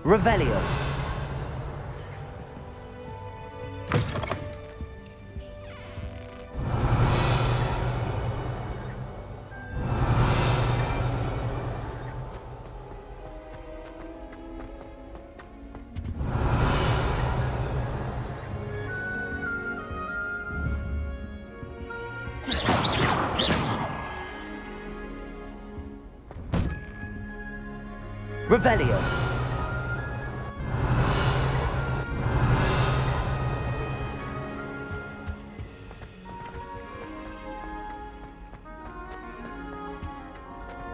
Revelio. Revelio.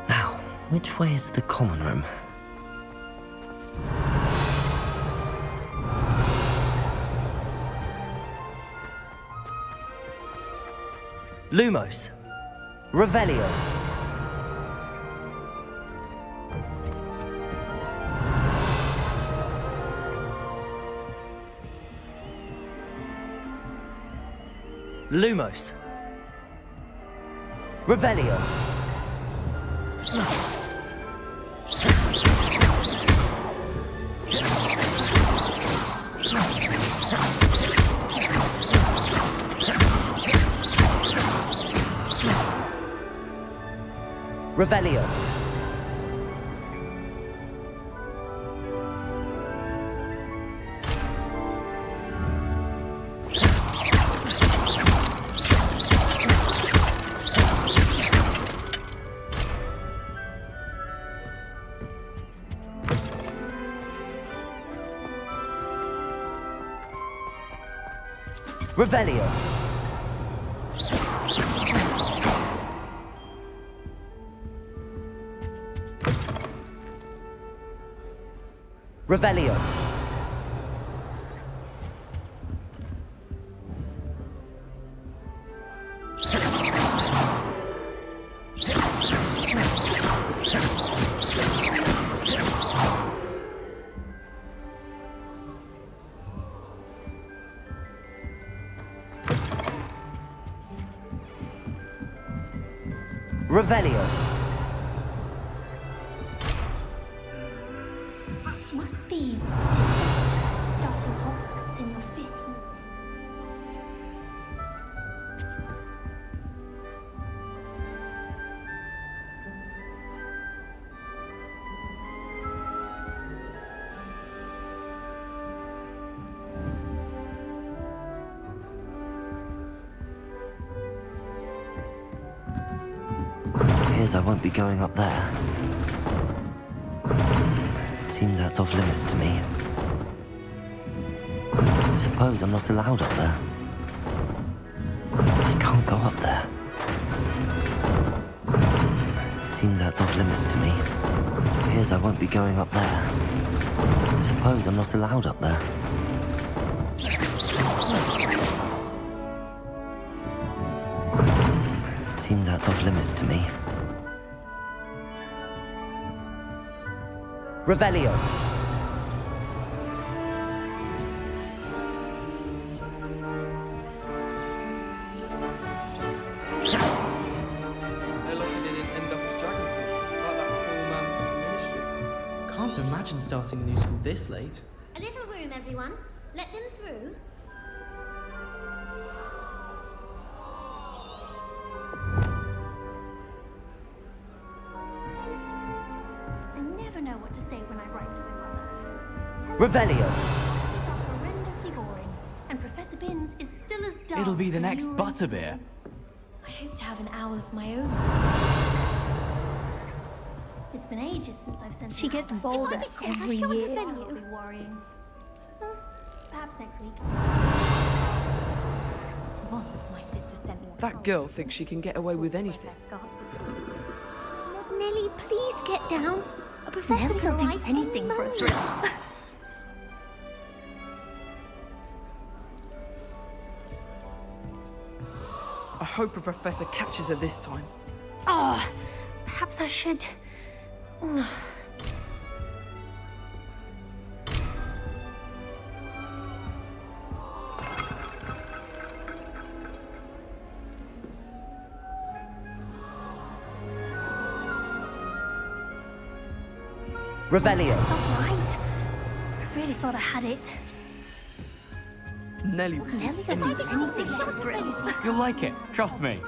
Now, which way is the common room? Lumos. Revelio. Lumos. Revelio. Revelio. Revelio. Revelio. Revelio. Must be starting Hogwarts in your fifth. Appears I won't be going up there. Seems that's off limits to me. I suppose I'm not allowed up there. I can't go up there. Seems that's off limits to me. Appears I won't be going up there. I suppose I'm not allowed up there. Seems that's off limits to me. Revelio. Can't imagine starting a new school this late. A little room, everyone. Let them through. I never know what to say when I write to my mother. Revelio. Classes are horrendously boring, and Professor Binns is still as dull. It'll be the as next when you were in Butterbeer. school. I hope to have an owl of my own. It's been ages since I've sent. She gets bolder If I get caught, every I shan't year. offend you. I'll be worrying. Perhaps next week. Once my sister sent me. That girl thinks she can get away with anything. Nelly, please get down. A professor Nelly can will do arrive anything any for a moment. thrill. I hope a professor catches her this time. Oh, perhaps I should. Revelio. Not right. really thought I had it. Nelly, Nelly can take anything to bring. You'll like it, trust me.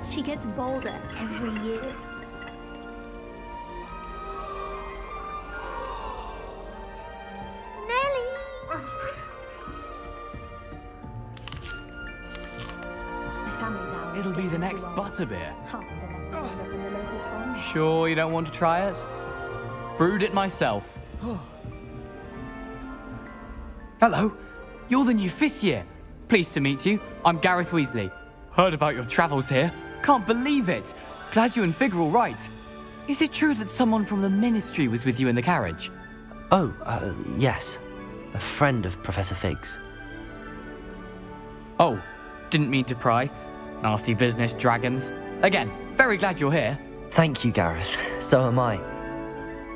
She gets bolder every year. Nelly! My family's out. It'll be the next butterbeer. Half of them I grew up in the local farm. Sure you don't want to try it? Brewed it myself. Hello, you're the new 5th year. Pleased to meet you. I'm Gareth Weasley. Heard about your travels here. Can't believe it. Glad you and Fig are all right. Is it true that someone from the Ministry was with you in the carriage? Oh, yes. A friend of Professor Fig's. Oh, didn't mean to pry. Nasty business, dragons. Again, very glad you're here. Thank you, Gareth. So am I.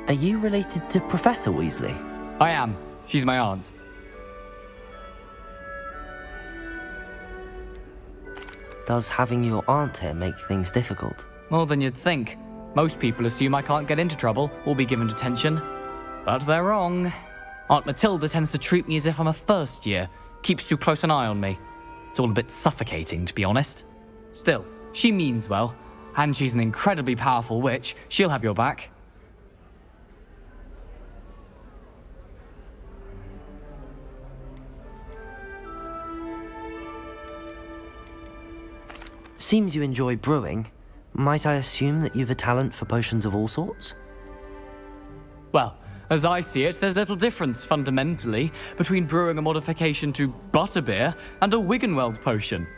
Are you related to Professor Weasley? I am. She's my aunt. Does having your aunt here make things difficult? More than you'd think. Most people assume I can't get into trouble or be given detention. But they're wrong. Aunt Matilda tends to treat me as if I'm a first year, keeps too close an eye on me. It's all a bit suffocating, to be honest. Still, she means well, and she's an incredibly powerful witch. She'll have your back. Seems you enjoy brewing. Might I assume that you've a talent for potions of all sorts? Well, as I see it, there's little difference, fundamentally, between brewing a modification to butterbeer and a Wiggenweld potion.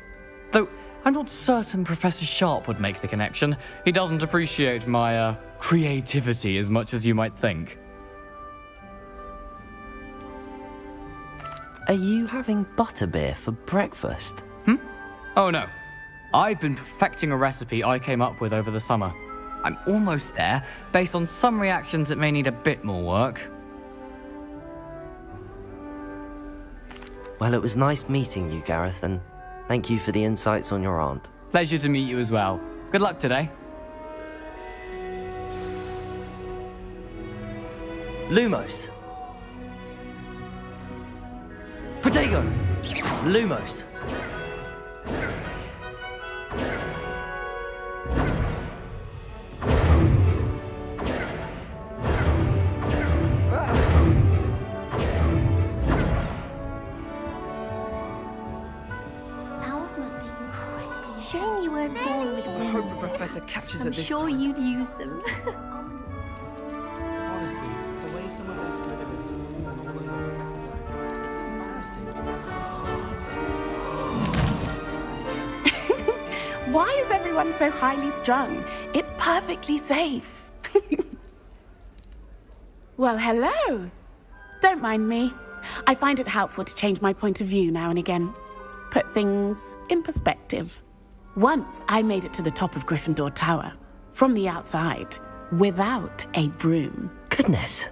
Though, I'm not certain Professor Sharp would make the connection. He doesn't appreciate my, creativity as much as you might think. Are you having butterbeer for breakfast? Oh no. I've been perfecting a recipe I came up with over the summer. I'm almost there. Based on some reactions, it may need a bit more work. Well, it was nice meeting you, Gareth, and thank you for the insights on your aunt. Pleasure to meet you as well. Good luck today. Lumos. Protego. Lumos. Owls must be incredibly. Shame you weren't born with I hope wings. the professor catches her I'm this sure time. you'd use them. Honestly, the way some of those Slytherins look at Professor it's embarrassing. Why is everyone so highly strung? It's perfectly safe. Well, hello. Don't mind me. I find it helpful to change my point of view now and again. Put things in perspective. Once I made it to the top of Gryffindor Tower, from the outside, without a broom. Goodness.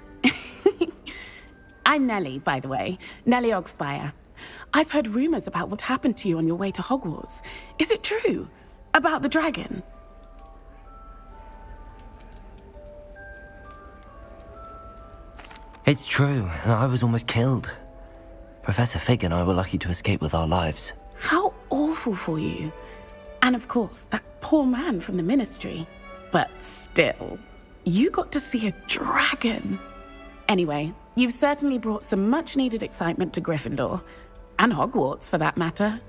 I'm Nellie, by the way. Nellie Ogspire. I've heard rumors about what happened to you on your way to Hogwarts. Is it true? About the dragon? It's true, and I was almost killed. Professor Fig and I were lucky to escape with our lives. How awful for you. And of course, that poor man from the Ministry. But still, you got to see a dragon. Anyway, you've certainly brought some much-needed excitement to Gryffindor. And Hogwarts, for that matter.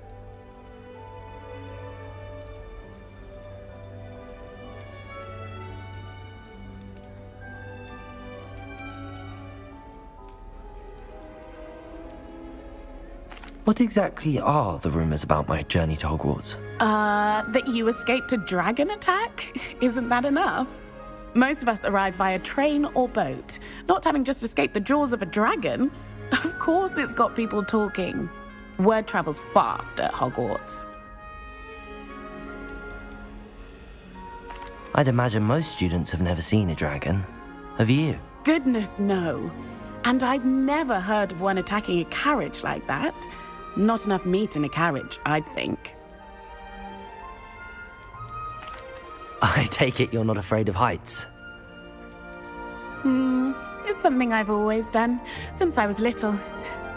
What exactly are the rumors about my journey to Hogwarts? That you escaped a dragon attack? Isn't that enough? Most of us arrive via train or boat, not having just escaped the jaws of a dragon. Of course it's got people talking. Word travels fast at Hogwarts. I'd imagine most students have never seen a dragon. Have you? Goodness, no. And I've never heard of one attacking a carriage like that. Not enough meat in a carriage, I'd think. I take it you're not afraid of heights. It's something I've always done, since I was little.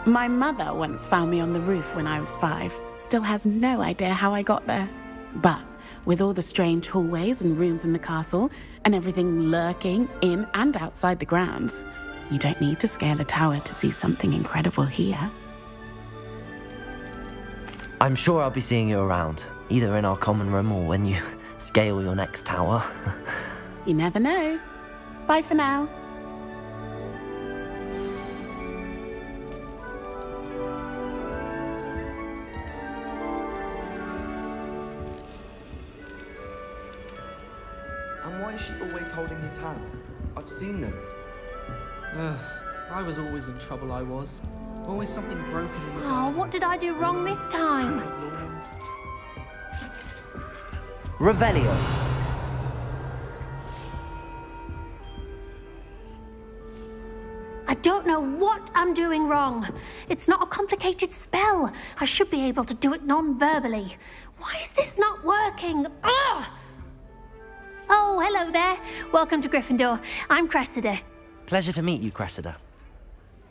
My mother once found me on the roof when I was 5. Still has no idea how I got there. But with all the strange hallways and rooms in the castle, and everything lurking in and outside the grounds, you don't need to scale a tower to see something incredible here. I'm sure I'll be seeing you around, either in our common room or when you scale your next tower. You never know. Bye for now. And why is she always holding his hand? I've seen them. I was always in trouble, I was. Always something broken in the Oh, garden. what did I do wrong this time? Revelio. I don't know what I'm doing wrong. It's not a complicated spell. I should be able to do it non-verbally. Why is this not working? Ugh! Oh, hello there. Welcome to Gryffindor. I'm Cressida. Pleasure to meet you, Cressida.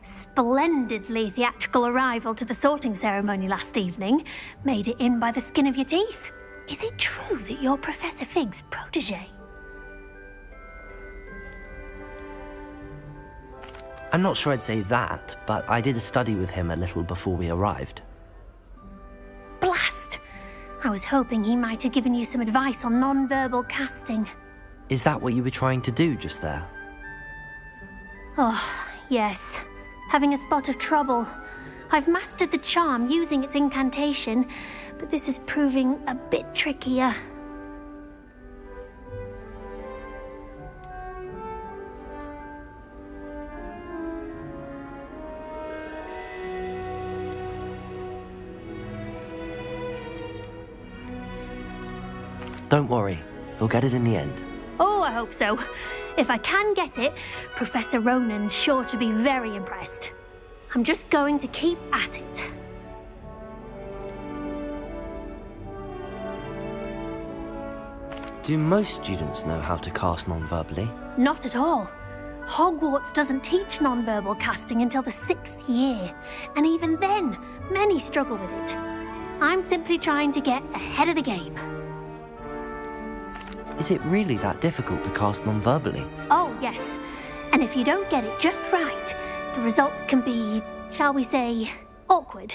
Splendidly theatrical arrival to the sorting ceremony last evening. Made it in by the skin of your teeth. Is it true that you're Professor Fig's protege? I'm not sure I'd say that, but I did study with him a little before we arrived. Blast! I was hoping he might have given you some advice on non-verbal casting. Is that what you were trying to do just there? Oh, yes. Having a spot of trouble. I've mastered the charm using its incantation, but this is proving a bit trickier. Don't worry, you'll get it in the end. Oh, I hope so. If I can get it, Professor Ronan's sure to be very impressed. I'm just going to keep at it. Do most students know how to cast non-verbally? Not at all. Hogwarts doesn't teach non-verbal casting until the 6th year, and even then, many struggle with it. I'm simply trying to get ahead of the game. Is it really that difficult to cast non-verbally? Oh, yes. And if you don't get it just right, the results can be, shall we say, awkward.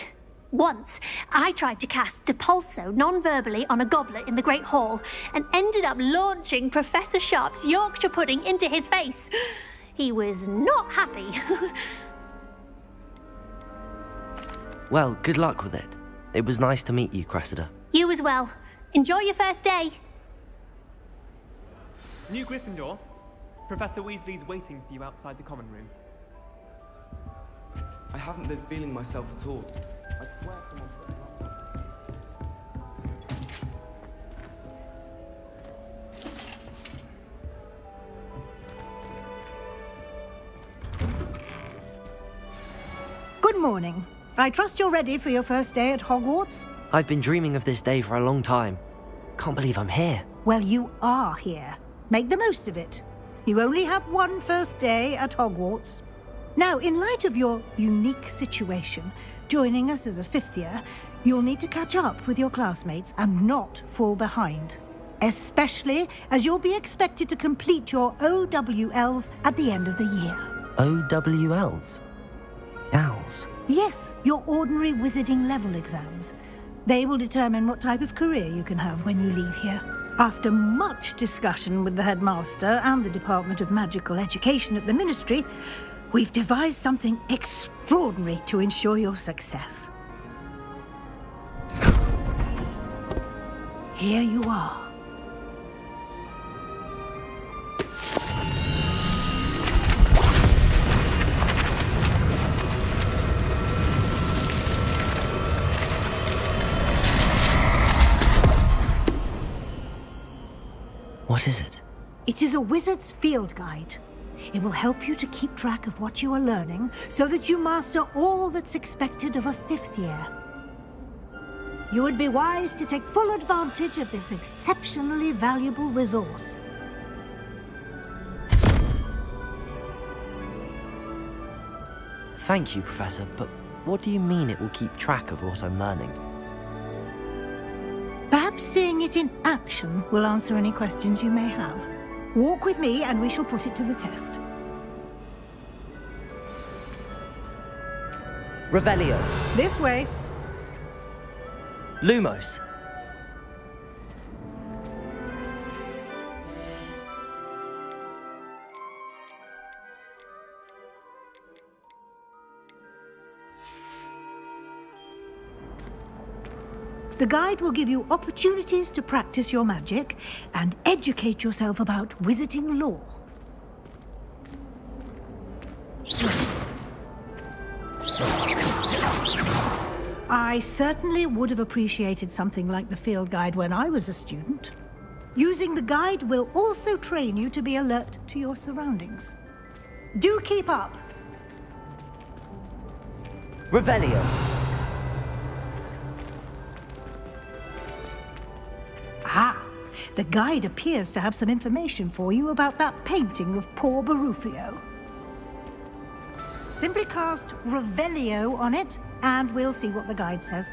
Once, I tried to cast Depulso non-verbally on a goblet in the Great Hall and ended up launching Professor Sharp's Yorkshire pudding into his face. He was not happy. Well, good luck with it. It was nice to meet you, Cressida. You as well. Enjoy your first day. New Gryffindor, Professor Weasley's waiting for you outside the common room. I haven't been feeling myself at all. I swear to myself. Good morning. I trust you're ready for your first day at Hogwarts? I've been dreaming of this day for a long time. Can't believe I'm here. Well, you are here. Make the most of it. You only have one first day at Hogwarts. Now, in light of your unique situation, joining us as a 5th year, you'll need to catch up with your classmates and not fall behind. Especially as you'll be expected to complete your OWLs at the end of the year. OWLs? Owls? Yes, your ordinary wizarding level exams. They will determine what type of career you can have when you leave here. After much discussion with the headmaster and the Department of Magical Education at the Ministry, we've devised something extraordinary to ensure your success. Here you are. What is it? It is a wizard's field guide. It will help you to keep track of what you are learning so that you master all that's expected of a 5th year. you would be wise to take full advantage of this exceptionally valuable resource. Thank you, Professor, but what do you mean it will keep track of what I'm learning? Perhaps seeing it in action will answer any questions you may have. Walk with me and we shall put it to the test. Revelio. This way. Lumos. The guide will give you opportunities to practice your magic and educate yourself about wizarding lore. I certainly would have appreciated something like the field guide when I was a student. Using the guide will also train you to be alert to your surroundings. Do keep up! Revelio. Ah, the guide appears to have some information for you about that painting of poor Barufio. Simply cast Revelio on it, and we'll see what the guide says.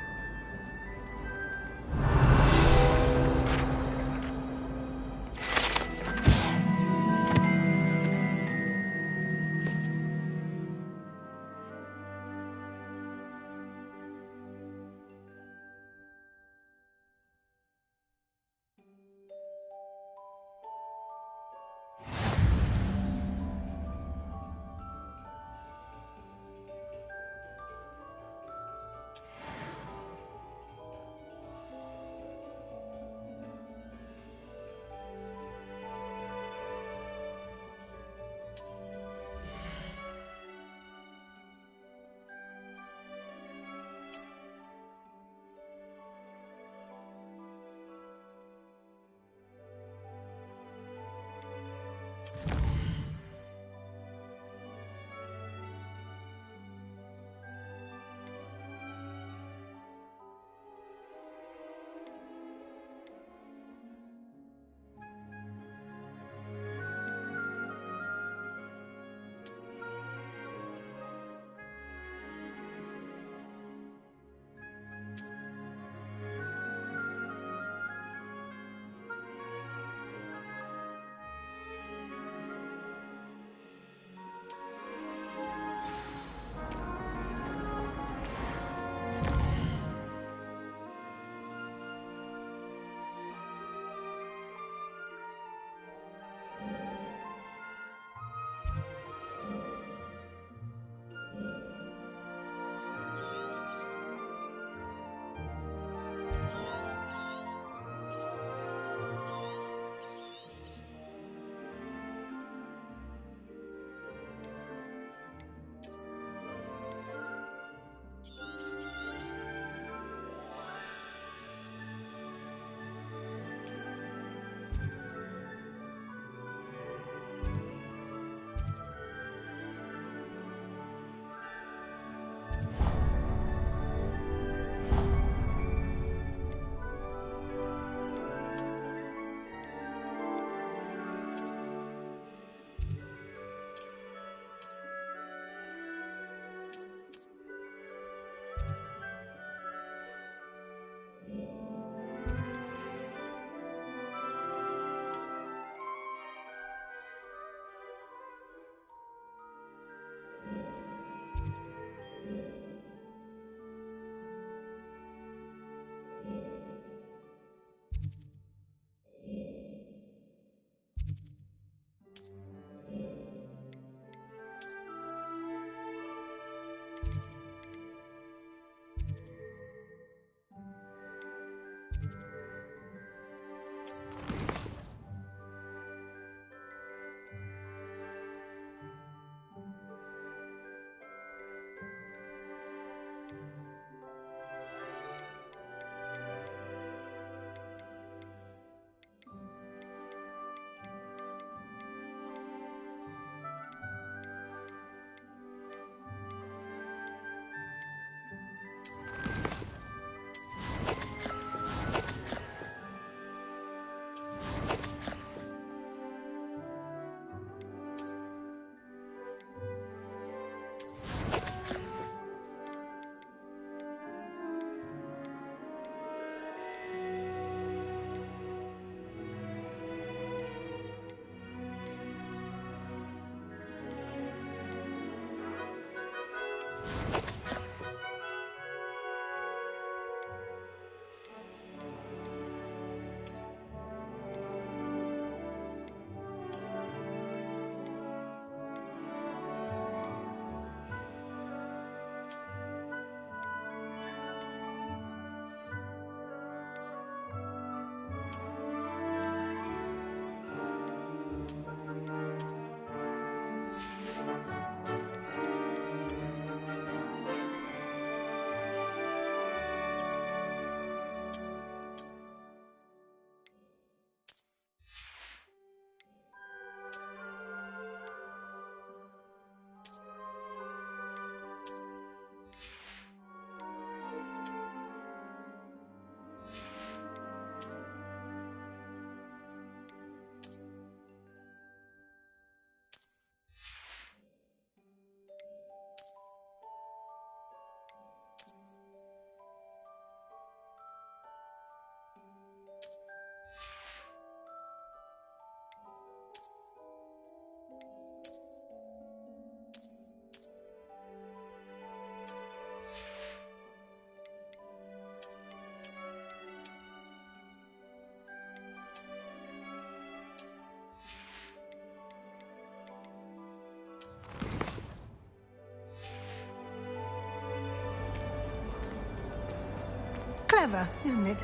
Clever, isn't it?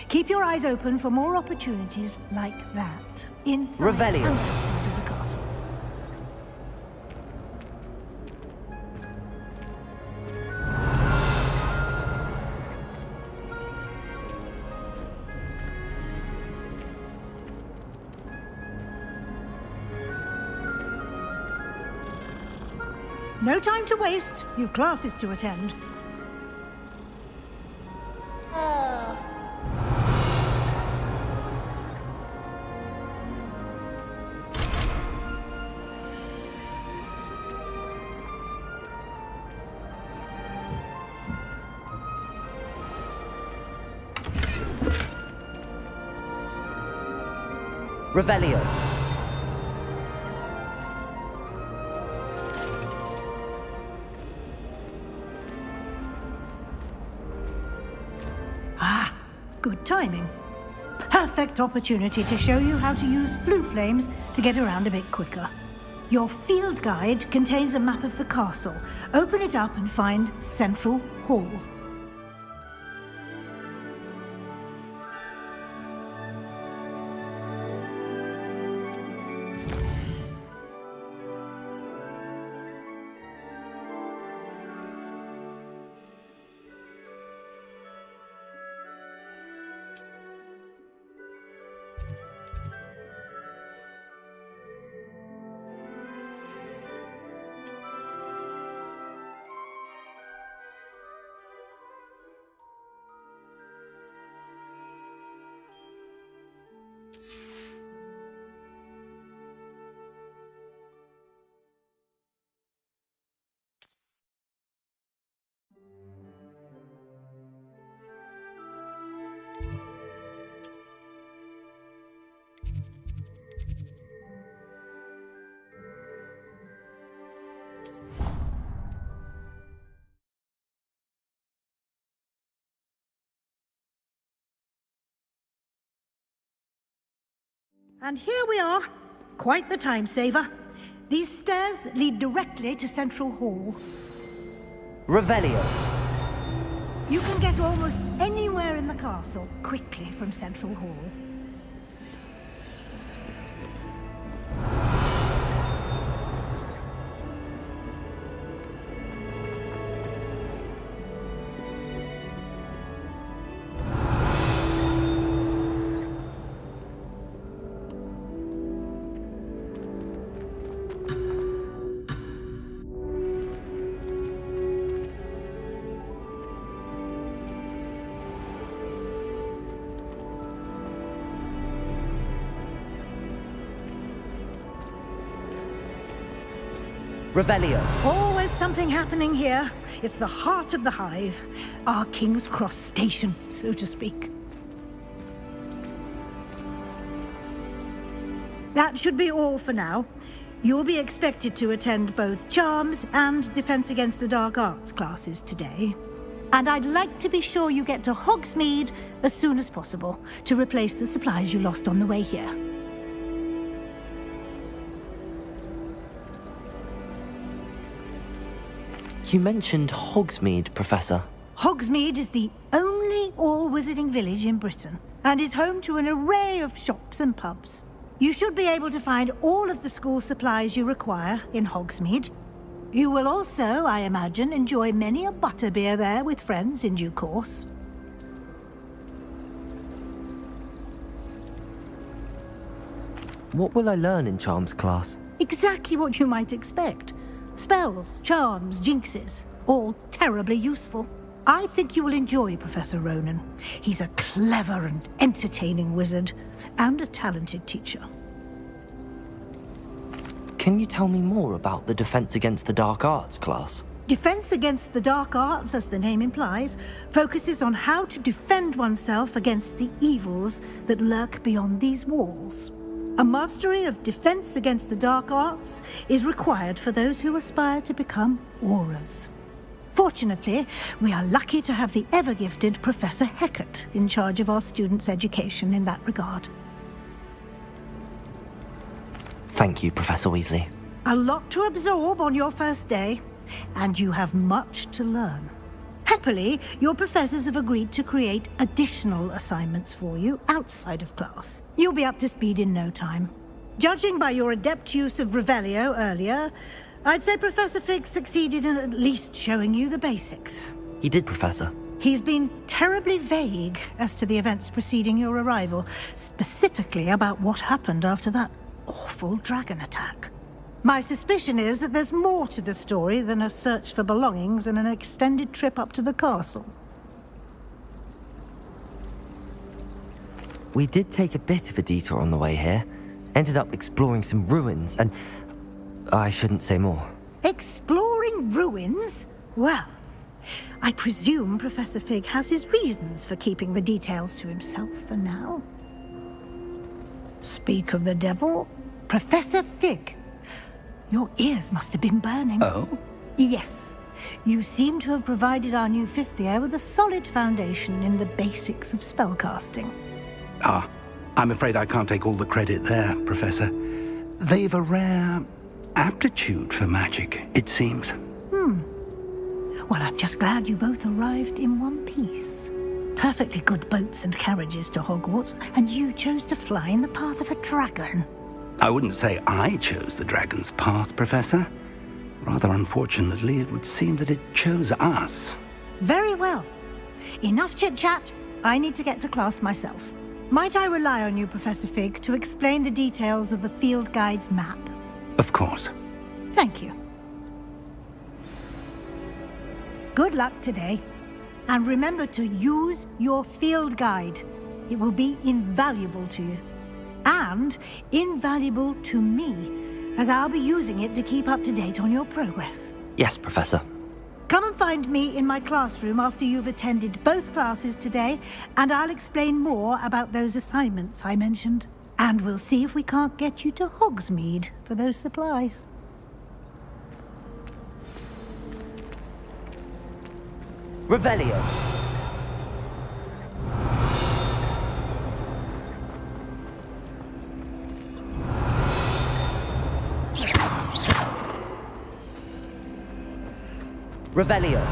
Keep your eyes open for more opportunities like that. Inside Revelio. and outside of the castle. No time to waste. You've classes to attend. Revelio. Ah, good timing. Perfect opportunity to show you how to use flue flames to get around a bit quicker. Your field guide contains a map of the castle. Open it up and find Central Hall. And here we are. Quite the time saver. These stairs lead directly to Central Hall. Revelio. You can get almost anywhere in the castle quickly from Central Hall. Revelio. Always something happening here. It's the heart of the hive. Our King's Cross station, so to speak. That should be all for now. You'll be expected to attend both Charms and Defense Against the Dark Arts classes today. And I'd like to be sure you get to Hogsmeade as soon as possible to replace the supplies you lost on the way here. You mentioned Hogsmeade, Professor. Hogsmeade is the only all-wizarding village in Britain and is home to an array of shops and pubs. You should be able to find all of the school supplies you require in Hogsmeade. You will also, I imagine, enjoy many a butterbeer there with friends in due course. What will I learn in Charms class? Exactly what you might expect. Spells, charms, jinxes, all terribly useful. I think you will enjoy Professor Ronan. He's a clever and entertaining wizard, and a talented teacher. Can you tell me more about the Defense Against the Dark Arts class? Defense Against the Dark Arts, as the name implies, focuses on how to defend oneself against the evils that lurk beyond these walls. A mastery of Defense Against the Dark Arts is required for those who aspire to become Aurors. Fortunately, we are lucky to have the ever-gifted Professor Hecat in charge of our students' education in that regard. Thank you, Professor Weasley. A lot to absorb on your first day, and you have much to learn. Happily, your professors have agreed to create additional assignments for you outside of class. You'll be up to speed in no time. Judging by your adept use of Revelio earlier, I'd say Professor Fig succeeded in at least showing you the basics. He did, Professor. He's been terribly vague as to the events preceding your arrival, specifically about what happened after that awful dragon attack. My suspicion is that there's more to the story than a search for belongings and an extended trip up to the castle. We did take a bit of a detour on the way here. Ended up exploring some ruins and... I shouldn't say more. Exploring ruins? Well, I presume Professor Fig has his reasons for keeping the details to himself for now. Speak of the devil, Professor Fig. Your ears must have been burning. Oh? Yes. You seem to have provided our new fifth year with a solid foundation in the basics of spellcasting. Ah, I'm afraid I can't take all the credit there, Professor. They've a rare aptitude for magic, it seems. Well, I'm just glad you both arrived in one piece. Perfectly good boats and carriages to Hogwarts, and you chose to fly in the path of a dragon. I wouldn't say I chose the dragon's path, Professor. Rather unfortunately, it would seem that it chose us. Very well. Enough chit-chat. I need to get to class myself. Might I rely on you, Professor Fig, to explain the details of the field guide's map? Of course. Thank you. Good luck today. And remember to use your field guide. It will be invaluable to you. And invaluable to me, as I'll be using it to keep up to date on your progress. Yes, Professor. Come and find me in my classroom after you've attended both classes today, and I'll explain more about those assignments I mentioned. And we'll see if we can't get you to Hogsmeade for those supplies. Revelio. Revelio.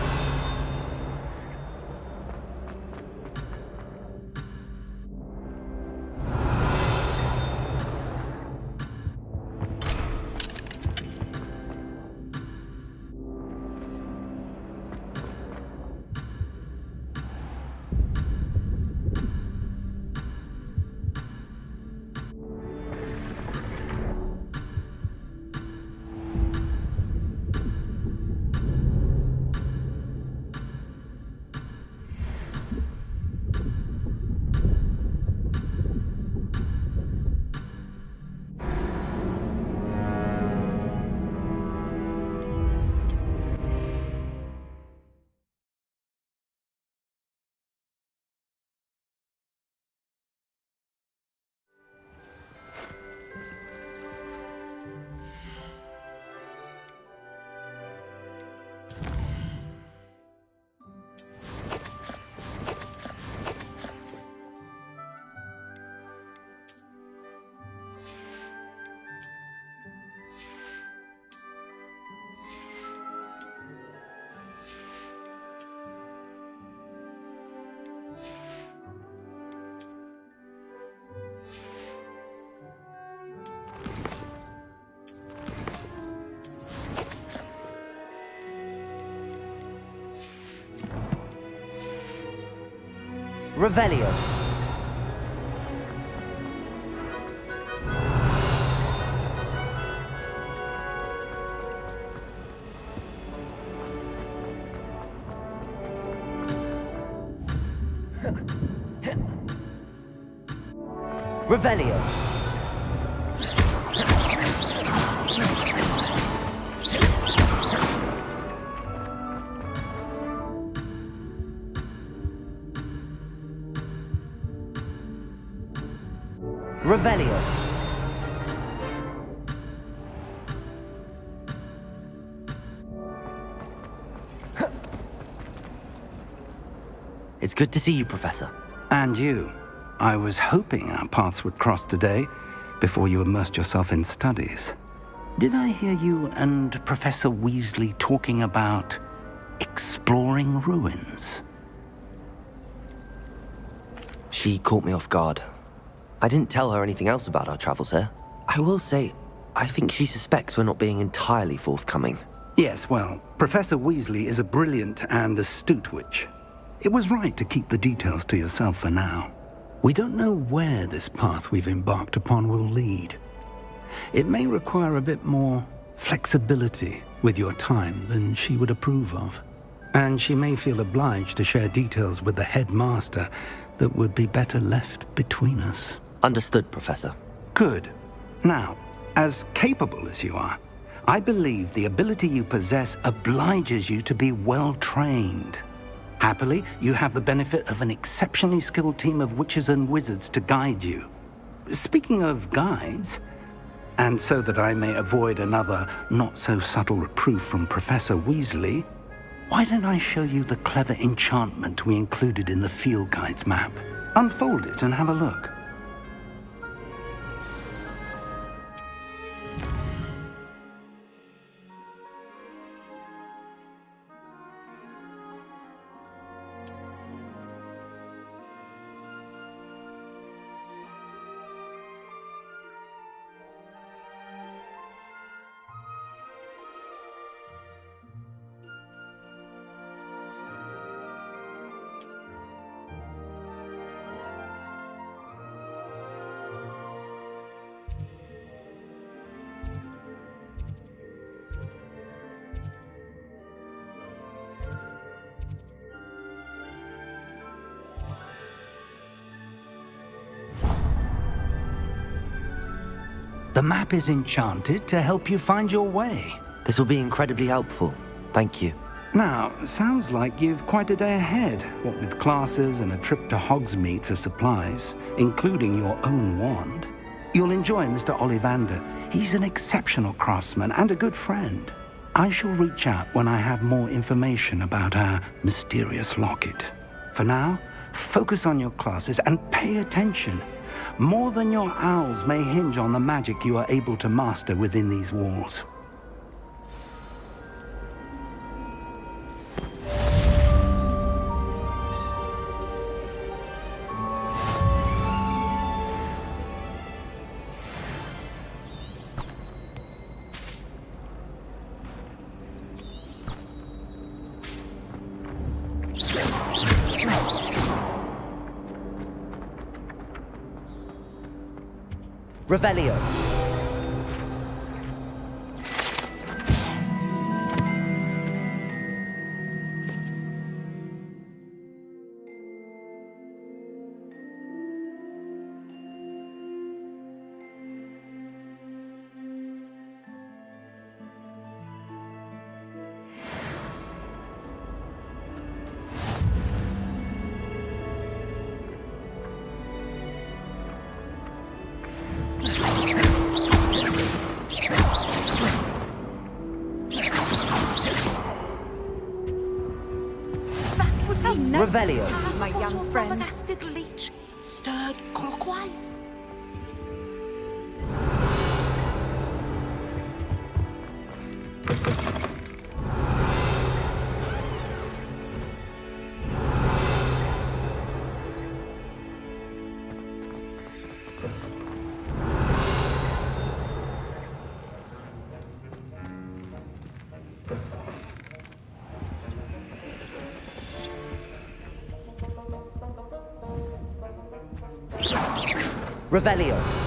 Revelio. Revelio. Revelio. It's good to see you, Professor. And you. I was hoping our paths would cross today, before you immersed yourself in studies. Did I hear you and Professor Weasley talking about exploring ruins. She caught me off guard. I didn't tell her anything else about our travels here. I will say, I think she suspects we're not being entirely forthcoming. Yes, well, Professor Weasley is a brilliant and astute witch. It was right to keep the details to yourself for now. We don't know where this path we've embarked upon will lead. It may require a bit more flexibility with your time than she would approve of. And she may feel obliged to share details with the headmaster that would be better left between us. Understood, Professor. Good. Now, as capable as you are, I believe the ability you possess obliges you to be well-trained. Happily, you have the benefit of an exceptionally skilled team of witches and wizards to guide you. Speaking of guides, and so that I may avoid another not-so-subtle reproof from Professor Weasley, why don't I show you the clever enchantment we included in the field guide's map? Unfold it and have a look. The map is enchanted to help you find your way. This will be incredibly helpful. Thank you. Now, sounds like you've quite a day ahead, what with classes and a trip to Hogsmeade for supplies, including your own wand. You'll enjoy Mr. Ollivander. He's an exceptional craftsman and a good friend. I shall reach out when I have more information about our mysterious locket. For now, focus on your classes and pay attention. More than your owls may hinge on the magic you are able to master within these walls. Revelio. Revelio. My young friend. Leech stirred clockwise. Revelio.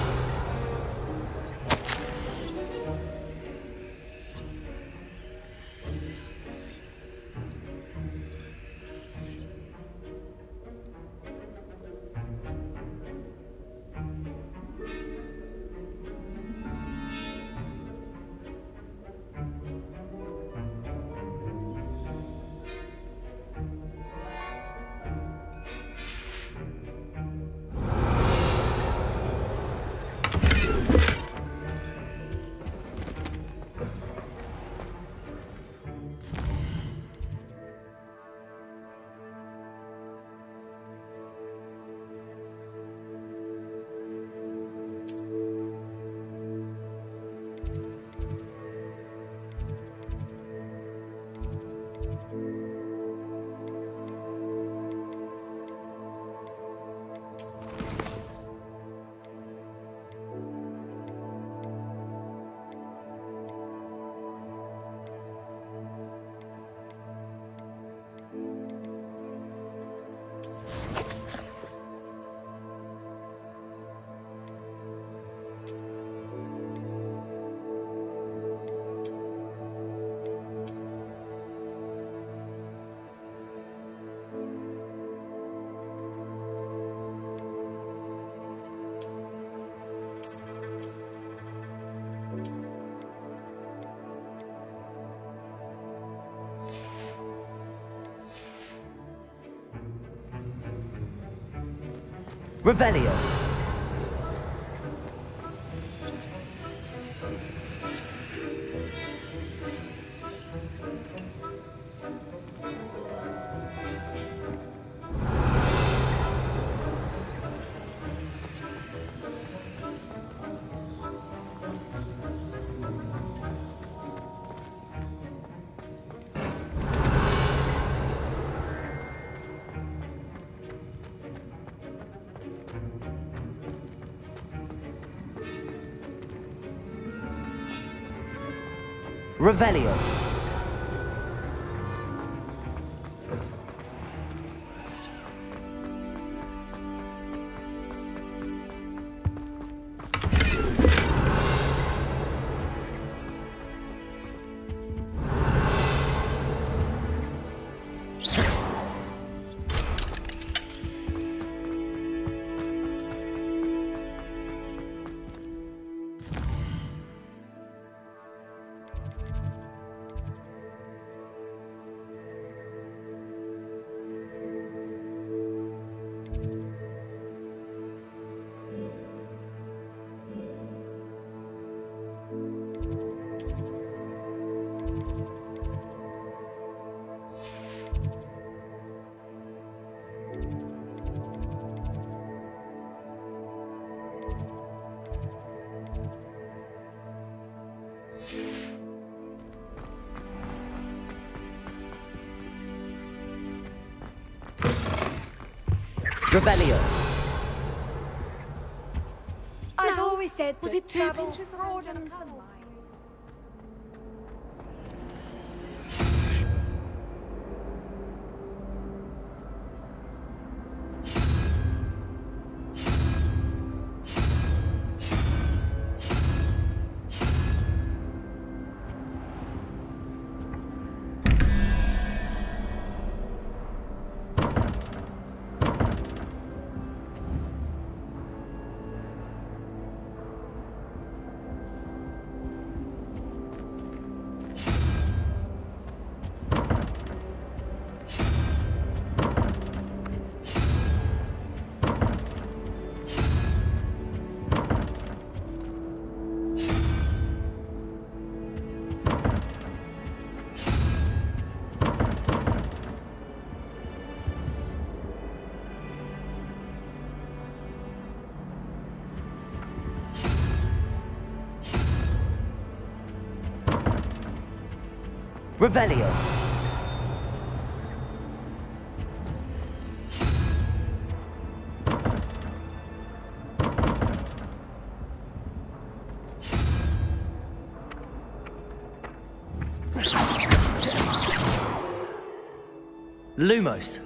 Revelio. Revelio. Revelio. I've always said Was that it two travel pinches broadens the mind. Revelio. Lumos.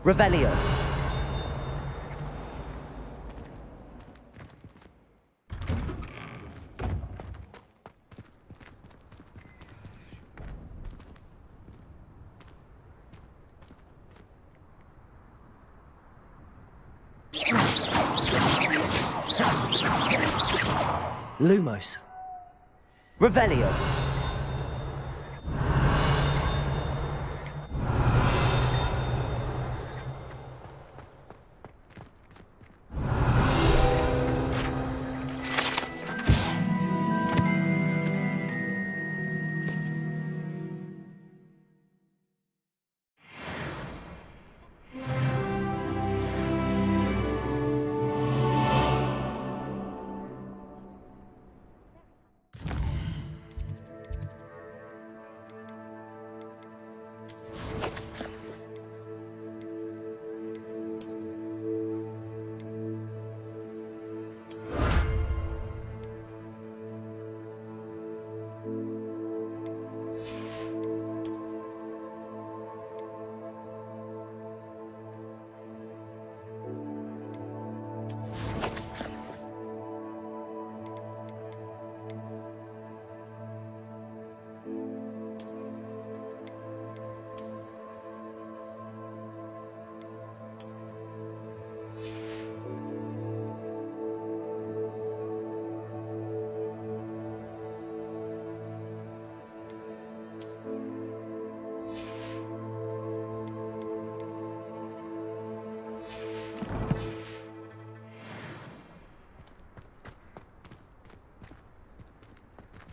Revelio. Lumos. Revelio.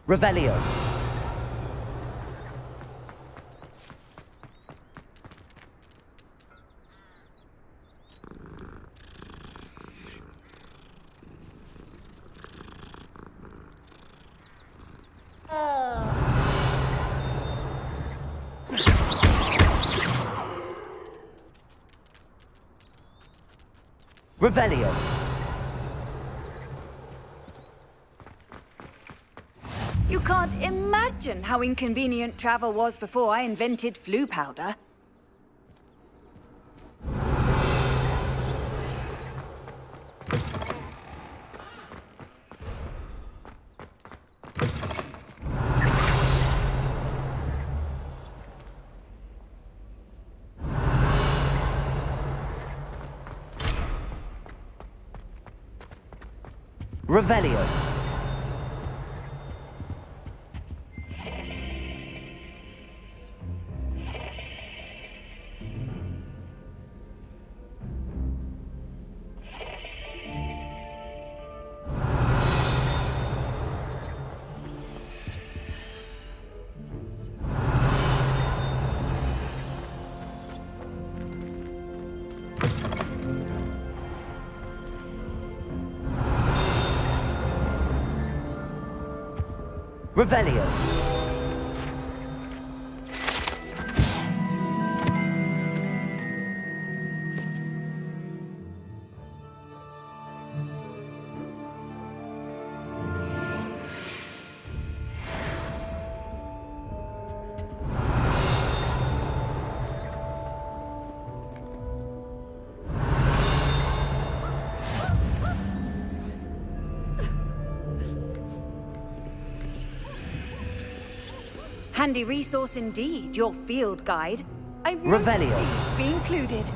Revelio. Revelio. You can't imagine how inconvenient travel was before I invented flu powder. Revelio. Revelio. Handy resource indeed, your field guide. I'm really Revelio. pleased to be included.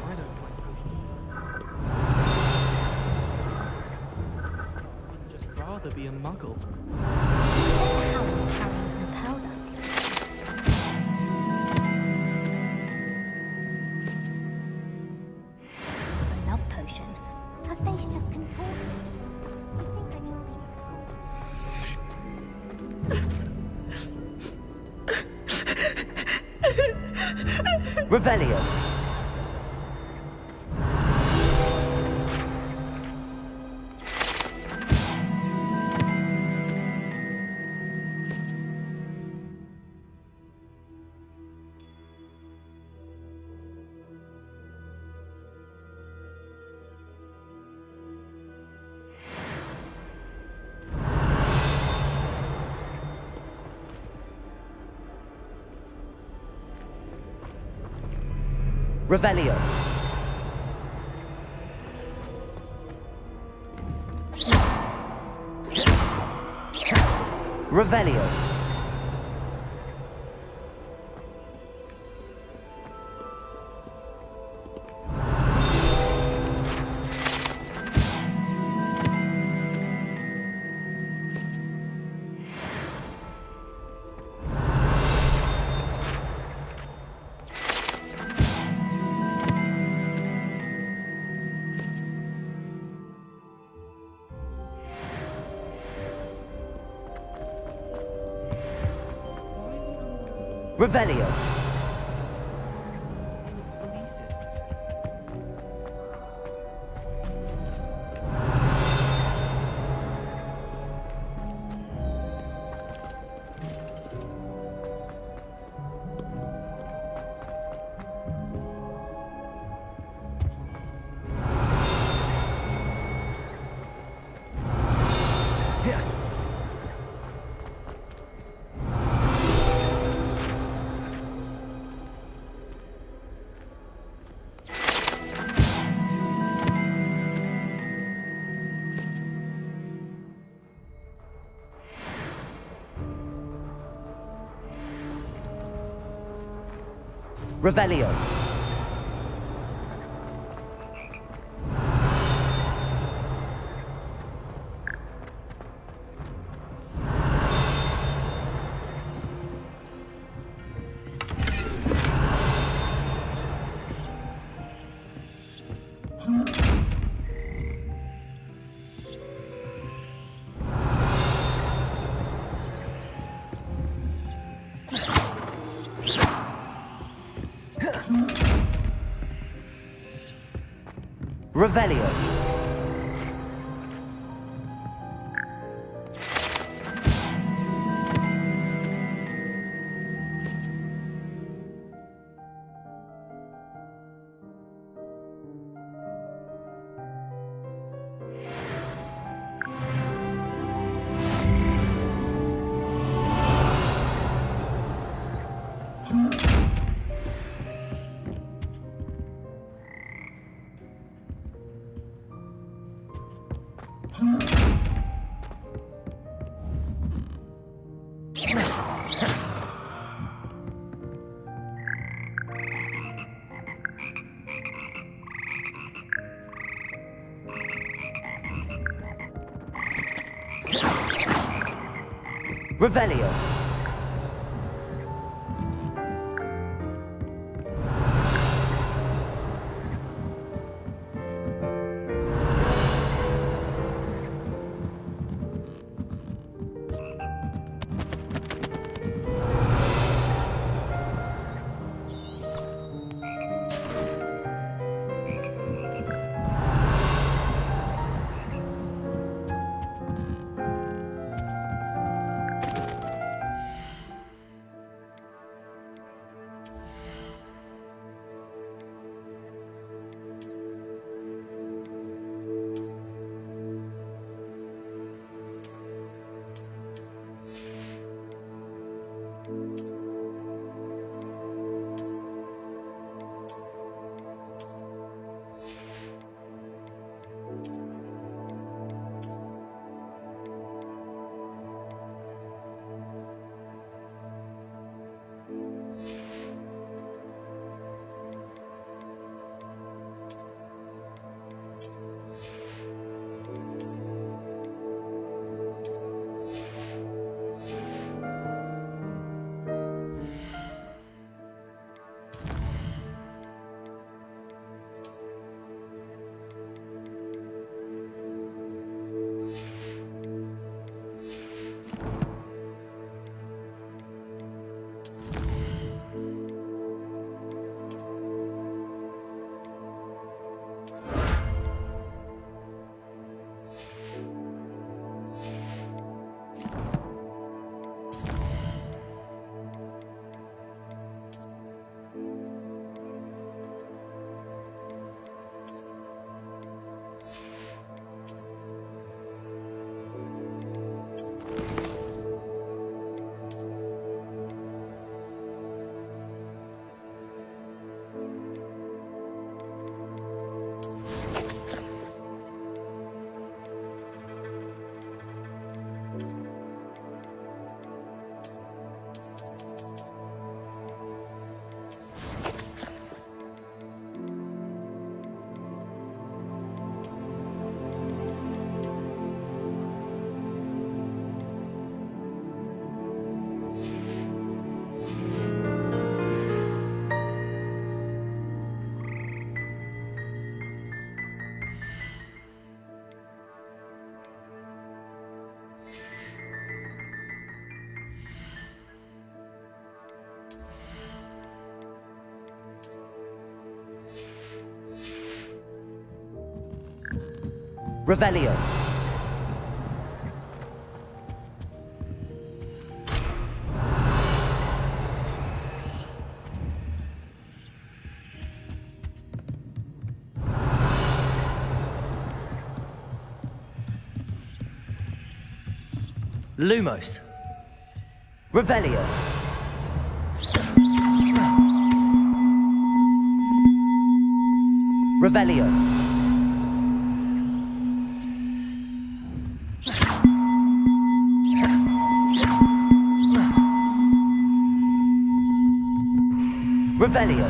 I don't mind cooking. I'd just rather be a muggle. Harry's carrying some powder. A love potion. Her face just contorted. I think I just need Revelio. Revelio. Revelio. Revelio. Revelio. Revelio. Revelio. Revelio. Lumos. Revelio. Revelio. Revelio.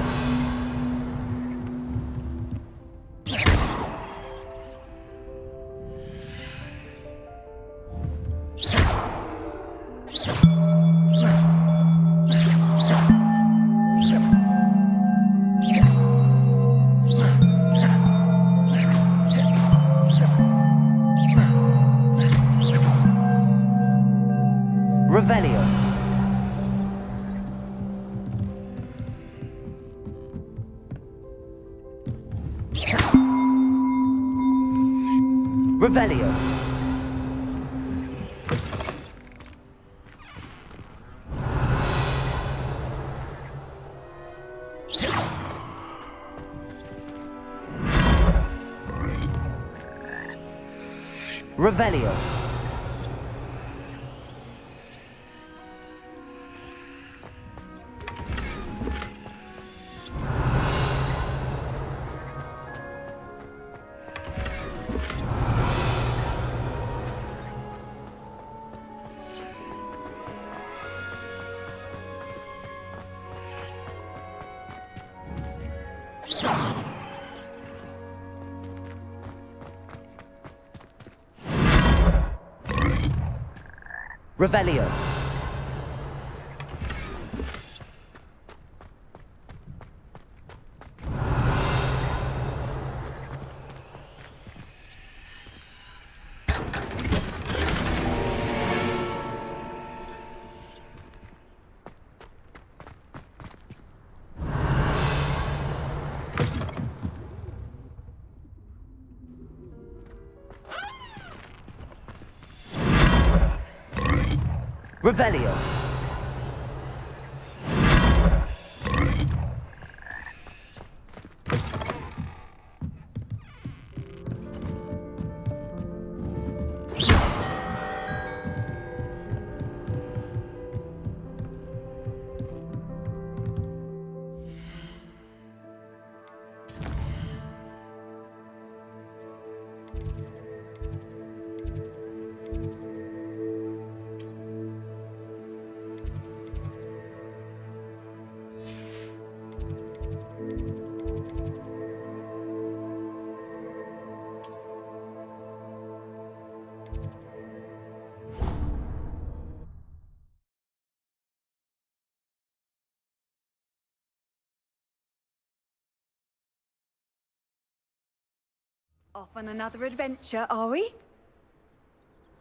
Revelio. Revelio. Revelio. Revelio. Revelio. Off on another adventure, are we?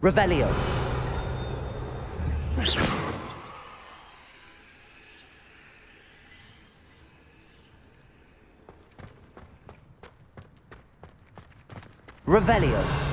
Revelio. Revelio.